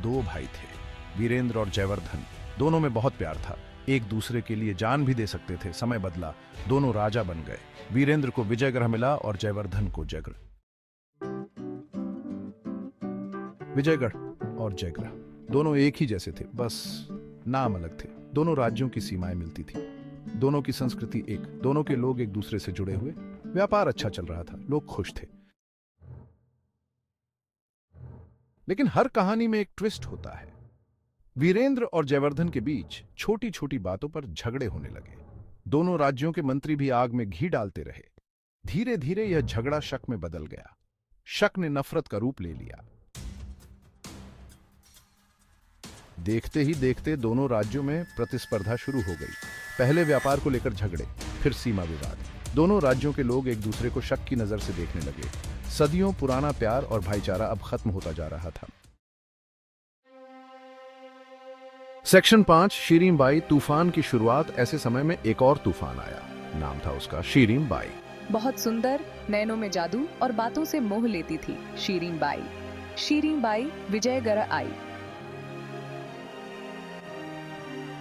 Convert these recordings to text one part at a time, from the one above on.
दो भाई थे, वीरेंद्र और जयवर्धन। दोनों में बहुत प्यार था, एक दूसरे के लिए जान भी दे सकते थे। समय बदला, दोनों राजा बन गए। वीरेंद्र को विजयगढ़ मिला और जयवर्धन को जयगढ़। विजयगढ़ और जयगढ़ दोनों एक ही जैसे थे, बस नाम अलग थे। दोनों राज्यों की सीमाएं मिलती थी, दोनों की संस्कृति एक, दोनों के लोग एक दूसरे से जुड़े हुए। व्यापार अच्छा चल रहा था, लोग खुश थे। लेकिन हर कहानी में एक ट्विस्ट होता है। वीरेंद्र और जयवर्धन के बीच छोटी छोटी बातों पर झगड़े होने लगे। दोनों राज्यों के मंत्री भी आग में घी डालते रहे। धीरे धीरे यह झगड़ा शक में बदल गया। शक ने नफरत का रूप ले लिया। देखते ही देखते दोनों राज्यों में प्रतिस्पर्धा शुरू हो गई। पहले व्यापार को लेकर झगड़े, फिर सीमा विवाद। दोनों राज्यों के लोग एक दूसरे को शक की नजर से देखने लगे। सदियों पुराना प्यार और भाईचारा अब खत्म होता जा रहा था। सेक्शन 5, शीरीम बाई। तूफान की शुरुआत। ऐसे समय में एक और तूफान आया, नाम था उसका शीरीम बाई। बहुत सुंदर, नैनों में जादू और बातों से मोह लेती थी शीरीम बाई। शीरीम बाई विजयगढ़ आई।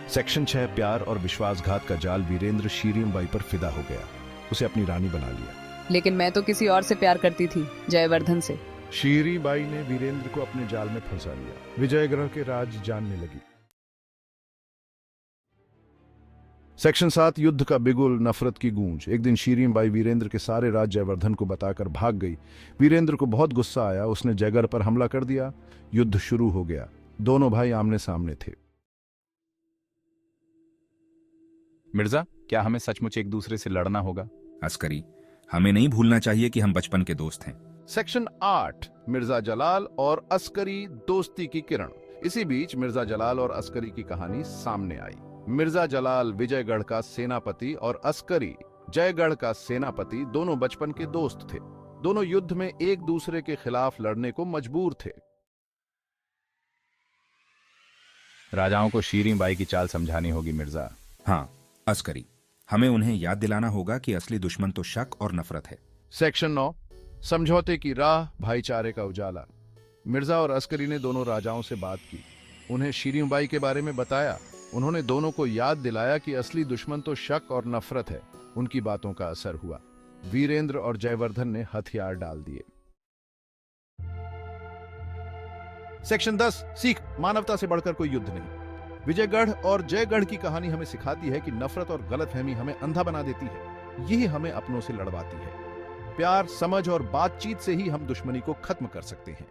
सेक्शन 6, प्यार और विश्वासघात का जाल। वीरेंद्र शीरीम बाई पर फिदा हो गया, उसे अपनी रानी बना लिया। लेकिन मैं तो किसी और से प्यार करती थी, जयवर्धन से। शीरीम बाई ने वीरेंद्र को अपने जाल में फंसा लिया। विजयगढ़ के राज जानने लगी। सेक्शन 7, युद्ध का बिगुल, नफरत की गूंज। एक दिन शीरीम बाई वीरेंद्र के सारे राज जयवर्धन को बताकर भाग गई। वीरेंद्र को बहुत गुस्सा आया, उसने जयगढ़ पर हमला कर दिया। युद्ध शुरू हो गया। दोनों भाई आमने सामने थे। मिर्जा, क्या हमें सचमुच एक दूसरे से लड़ना होगा? अस्करी, हमें नहीं भूलना चाहिए कि हम बचपन के दोस्त हैं। सेक्शन 8, मिर्जा जलाल और अस्करी, दोस्ती की किरण। इसी बीच मिर्जा जलाल और अस्करी की कहानी सामने आई। मिर्जा जलाल विजयगढ़ का सेनापति और अस्करी जयगढ़ का सेनापति दोनों बचपन के दोस्त थे। दोनों युद्ध में एक दूसरे के खिलाफ लड़ने को मजबूर थे। राजाओं को शीरीम बाई की चाल समझानी होगी मिर्जा। हाँ अस्करी, हमें उन्हें याद दिलाना होगा कि असली दुश्मन तो शक और नफरत है। सेक्शन 9, समझौते की राह, भाईचारे का उजाला। मिर्जा और अस्करी ने दोनों राजाओं से बात की, उन्हें शीरीम बाई के बारे में बताया। उन्होंने दोनों को याद दिलाया कि असली दुश्मन तो शक और नफरत है। उनकी बातों का असर हुआ। वीरेंद्र और जयवर्धन ने हथियार डाल दिए। सेक्शन 10, सीख, मानवता से बढ़कर कोई युद्ध नहीं। विजयगढ़ और जयगढ़ की कहानी हमें सिखाती है कि नफरत और गलतफहमी हमें अंधा बना देती है। यही हमें अपनों से लड़वाती है। प्यार, समझ और बातचीत से ही हम दुश्मनी को खत्म कर सकते हैं।